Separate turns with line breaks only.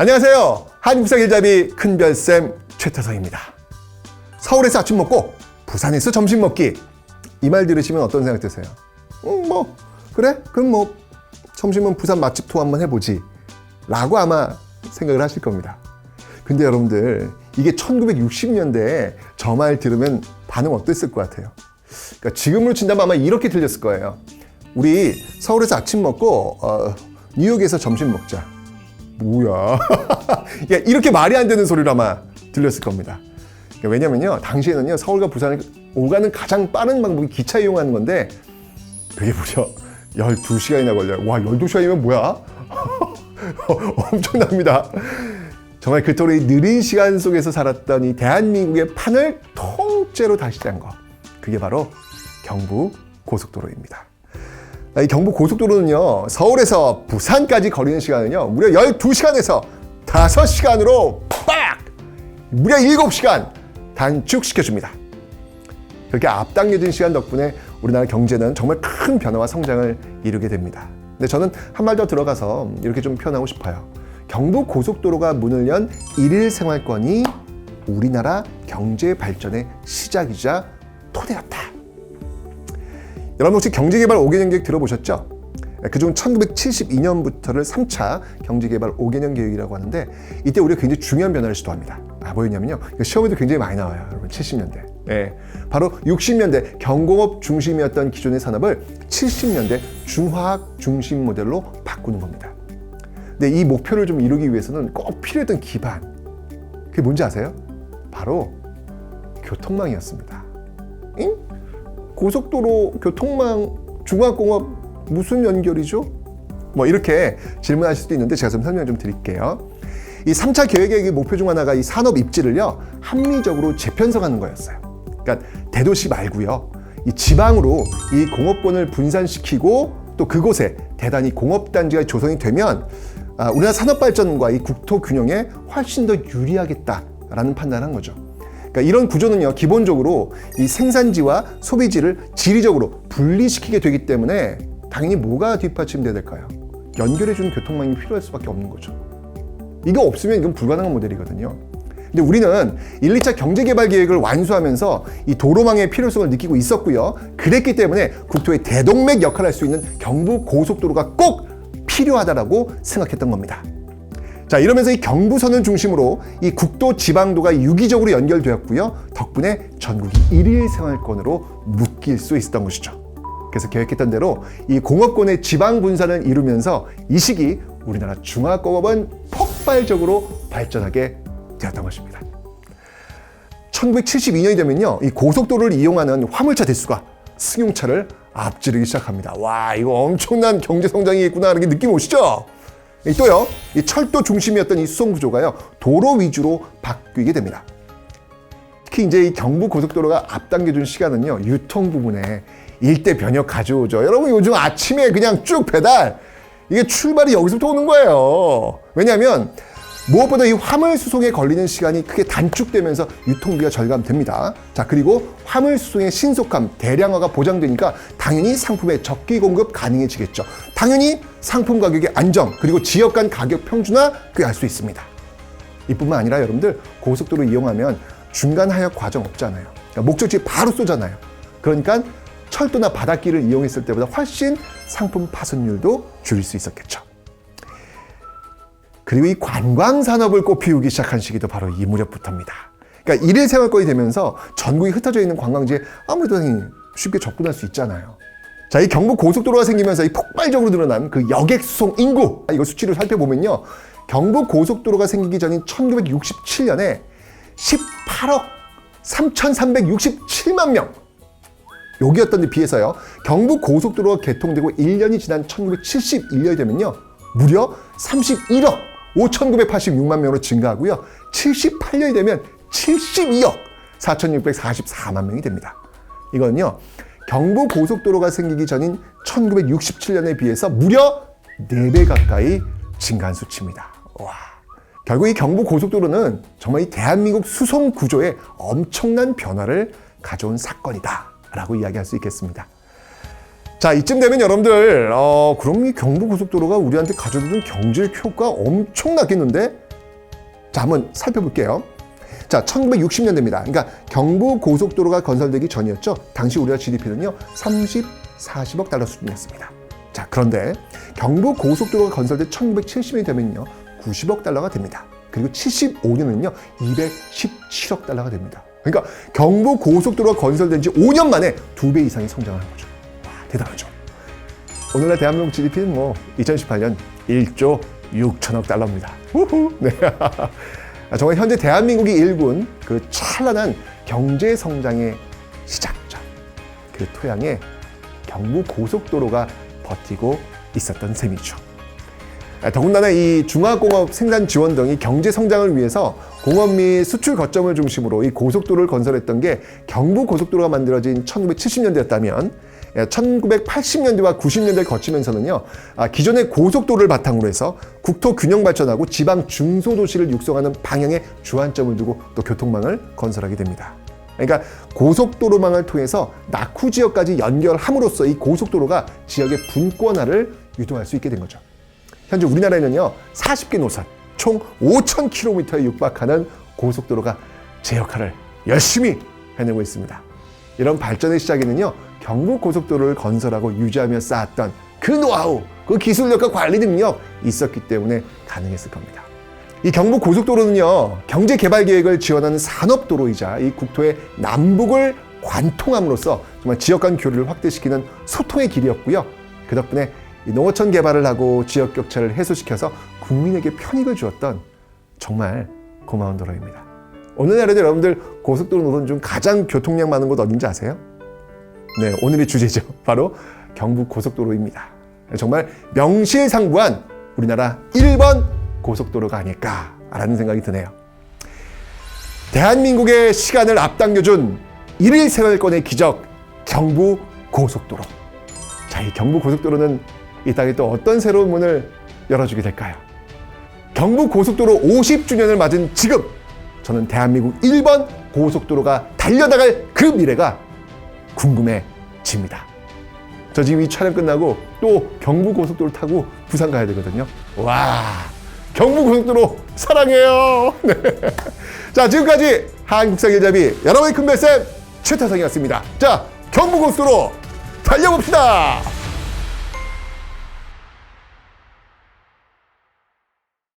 안녕하세요. 한국사길잡이 큰별쌤 최태성입니다. 서울에서 아침 먹고 부산에서 점심 먹기. 이 말 들으시면 어떤 생각 드세요? 그래? 그럼 점심은 부산 맛집 투어 한번 해보지 라고 아마 생각을 하실 겁니다. 근데 여러분들, 이게 1960년대에 저 말 들으면 반응 어땠을 것 같아요? 그러니까 지금으로 친다면 아마 이렇게 들렸을 거예요. 우리 서울에서 아침 먹고 뉴욕에서 점심 먹자. 뭐야? 이렇게 말이 안 되는 소리로 아마 들렸을 겁니다. 왜냐면요, 당시에는요, 서울과 부산을 오가는 가장 빠른 방법이 기차 이용하는 건데, 그게 무려 12시간이나 걸려요. 와, 12시간이면 뭐야? 엄청납니다. 정말 그토록 느린 시간 속에서 살았던 이 대한민국의 판을 통째로 다시 짠 거. 그게 바로 경부 고속도로입니다. 이 경부 고속도로는요, 서울에서 부산까지 거리는 시간은요, 무려 12시간에서 5시간으로 무려 7시간 단축시켜줍니다. 그렇게 앞당겨진 시간 덕분에 우리나라 경제는 정말 큰 변화와 성장을 이루게 됩니다. 근데 저는 한 발 더 들어가서 이렇게 좀 표현하고 싶어요. 경부 고속도로가 문을 연 일일 생활권이 우리나라 경제 발전의 시작이자 토대였다. 여러분 혹시 경제개발 5개년 계획 들어보셨죠? 그중 1972년부터를 3차 경제개발 5개년 계획이라고 하는데, 이때 우리가 굉장히 중요한 변화를 시도합니다. 뭐였냐면요, 시험에도 굉장히 많이 나와요, 여러분. 70년대. 바로 60년대 경공업 중심이었던 기존의 산업을 70년대 중화학 중심 모델로 바꾸는 겁니다. 근데 이 목표를 좀 이루기 위해서는 꼭 필요했던 기반, 그게 뭔지 아세요? 바로 교통망이었습니다. 고속도로, 교통망, 중화공업 무슨 연결이죠? 이렇게 질문하실 수도 있는데 제가 좀 설명 좀 드릴게요. 이 3차 계획의 목표 중 하나가 이 산업 입지를요, 합리적으로 재편성하는 거였어요. 그러니까 대도시 말고요, 이 지방으로 이 공업권을 분산시키고 또 그곳에 대단히 공업단지가 조성이 되면 우리나라 산업 발전과 이 국토 균형에 훨씬 더 유리하겠다라는 판단을 한 거죠. 그러니까 이런 구조는요, 기본적으로 이 생산지와 소비지를 지리적으로 분리시키게 되기 때문에 당연히 뭐가 뒷받침돼야 될까요? 연결해주는 교통망이 필요할 수밖에 없는 거죠. 이거 없으면 이건 불가능한 모델이거든요. 근데 우리는 1, 2차 경제개발 계획을 완수하면서 이 도로망의 필요성을 느끼고 있었고요. 그랬기 때문에 국토의 대동맥 역할을 할 수 있는 경부 고속도로가 꼭 필요하다라고 생각했던 겁니다. 자, 이러면서 이 경부선을 중심으로 이 국도 지방도가 유기적으로 연결되었고요. 덕분에 전국이 일일 생활권으로 묶일 수 있었던 것이죠. 그래서 계획했던 대로 이 공업권의 지방 분산을 이루면서 이 시기 우리나라 중화공업은 폭발적으로 발전하게 되었던 것입니다. 1972년이 되면요, 이 고속도로를 이용하는 화물차 대수가 승용차를 앞지르기 시작합니다. 와, 이거 엄청난 경제 성장이겠구나 하는 게 느낌 오시죠? 또요, 이 철도 중심이었던 이 수송 구조가요, 도로 위주로 바뀌게 됩니다. 특히 이제 이 경부 고속도로가 앞당겨준 시간은요, 유통 부분에 일대 변혁 가져오죠. 여러분 요즘 아침에 그냥 쭉 배달, 이게 출발이 여기서부터 오는 거예요. 왜냐하면 무엇보다 이 화물 수송에 걸리는 시간이 크게 단축되면서 유통비가 절감됩니다. 자, 그리고 화물 수송의 신속함, 대량화가 보장되니까 당연히 상품의 적기 공급 가능해지겠죠. 당연히 상품 가격의 안정, 그리고 지역 간 가격 평준화 꾀할 수 있습니다. 이뿐만 아니라 여러분들, 고속도로 이용하면 중간 하역 과정 없잖아요. 그러니까 목적지에 바로 쏘잖아요. 그러니까 철도나 바닷길을 이용했을 때보다 훨씬 상품 파손율도 줄일 수 있었겠죠. 그리고 이 관광 산업을 꽃피우기 시작한 시기도 바로 이 무렵부터입니다. 그러니까 일일 생활권이 되면서 전국이 흩어져 있는 관광지에 아무래도 쉽게 접근할 수 있잖아요. 자, 이 경부 고속도로가 생기면서 이 폭발적으로 늘어난 그 여객 수송 인구, 이거 수치를 살펴보면요, 경부 고속도로가 생기기 전인 1967년에 18억 3,367만 명, 여기였던 데 비해서요, 경부 고속도로가 개통되고 1년이 지난 1971년이 되면요, 무려 31억 5,986만 명으로 증가하고요, 78년이 되면 72억 4,644만 명이 됩니다. 이건요, 경부 고속도로가 생기기 전인 1967년에 비해서 무려 4배 가까이 증가한 수치입니다. 와, 결국 이 경부 고속도로는 정말 이 대한민국 수송 구조에 엄청난 변화를 가져온 사건이다 라고 이야기할 수 있겠습니다. 자, 이쯤 되면 여러분들 그럼 이 경부고속도로가 우리한테 가져다준 경제 효과 엄청나겠는데? 자, 한번 살펴볼게요. 자, 1960년대입니다. 그러니까 경부고속도로가 건설되기 전이었죠. 당시 우리나라 GDP는요, 40억 달러 수준이었습니다. 자, 그런데 경부고속도로가 건설된 1970년이 되면요, 90억 달러가 됩니다. 그리고 75년은요, 217억 달러가 됩니다. 그러니까 경부고속도로가 건설된 지 5년 만에 2배 이상의 성장을 한 거죠. 와, 대단하죠. 오늘날 대한민국 GDP는 2018년 1조 6천억 달러입니다. 우후. 네. 정말 현재 대한민국이 일군 그 찬란한 경제 성장의 시작점, 그 토양에 경부고속도로가 버티고 있었던 셈이죠. 더군다나 이 중화공업 생산 지원 등이 경제 성장을 위해서 공업 및 수출 거점을 중심으로 이 고속도로를 건설했던 게 경부고속도로가 만들어진 1970년대였다면 1980년대와 90년대를 거치면서는요, 기존의 고속도로를 바탕으로 해서 국토 균형 발전하고 지방 중소도시를 육성하는 방향에 주안점을 두고 또 교통망을 건설하게 됩니다. 그러니까 고속도로망을 통해서 낙후 지역까지 연결함으로써 이 고속도로가 지역의 분권화를 유도할 수 있게 된 거죠. 현재 우리나라에는요, 40개 노선, 총 5,000km에 육박하는 고속도로가 제 역할을 열심히 해내고 있습니다. 이런 발전의 시작에는요, 경부고속도로를 건설하고 유지하며 쌓았던 그 노하우, 그 기술력과 관리 능력 있었기 때문에 가능했을 겁니다. 이 경부고속도로는요, 경제개발계획을 지원하는 산업도로이자 이 국토의 남북을 관통함으로써 정말 지역 간 교류를 확대시키는 소통의 길이었고요. 그 덕분에 이 농어촌 개발을 하고 지역 격차를 해소시켜서 국민에게 편익을 주었던 정말 고마운 도로입니다. 오늘날에도 여러분들 고속도로 노선 중 가장 교통량 많은 곳 어딘지 아세요? 네, 오늘의 주제죠. 바로 경부고속도로입니다. 정말 명실상부한 우리나라 1번 고속도로가 아닐까라는 생각이 드네요. 대한민국의 시간을 앞당겨준 1일 생활권의 기적, 경부고속도로. 자, 이 경부고속도로는 이 땅에 또 어떤 새로운 문을 열어주게 될까요? 경부고속도로 50주년을 맞은 지금, 저는 대한민국 1번 고속도로가 달려나갈 그 미래가 궁금해집니다. 저 지금 이 촬영 끝나고 또 경부고속도로 타고 부산 가야 되거든요. 와, 경부고속도로 사랑해요. 네. 자, 지금까지 한국상일잡이 여러분의 큰별쌤 최태성이었습니다. 자, 경부고속도로 달려봅시다.